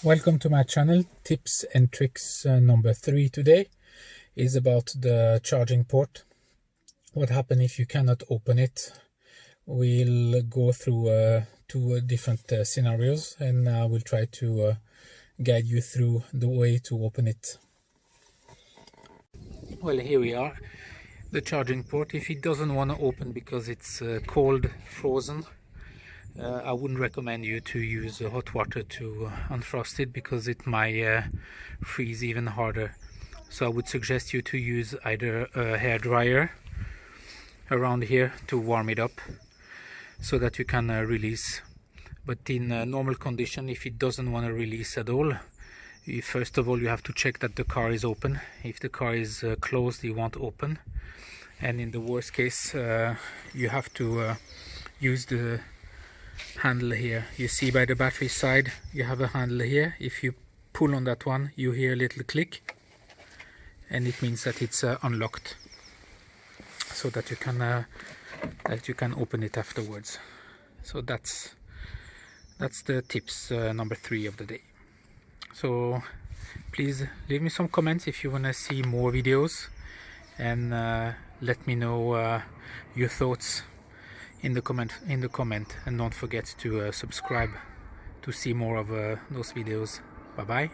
Welcome to my channel. Tips and tricks number 3 today is about the charging port. What happens if you cannot open it? We'll go through two different scenarios, and we'll try to guide you through the way to open it. Well, here we are, the charging port. If it doesn't want to open because it's cold, frozen, I wouldn't recommend you to use hot water to unfrost it, because it might freeze even harder. So I would suggest you to use either a hair dryer around here to warm it up so that you can release. But in normal condition, if it doesn't want to release at all, first of all you have to check that the car is open. If the car is closed, it won't open, and in the worst case you have to use the handle here. You see by the battery side you have a handle here. If you pull on that one, you hear a little click, and it means that it's unlocked, so that you can open it afterwards. So that's the tips number 3 of the day. So please leave me some comments if you want to see more videos, and let me know your thoughts in the comment, and don't forget to subscribe to see more of those videos. Bye bye.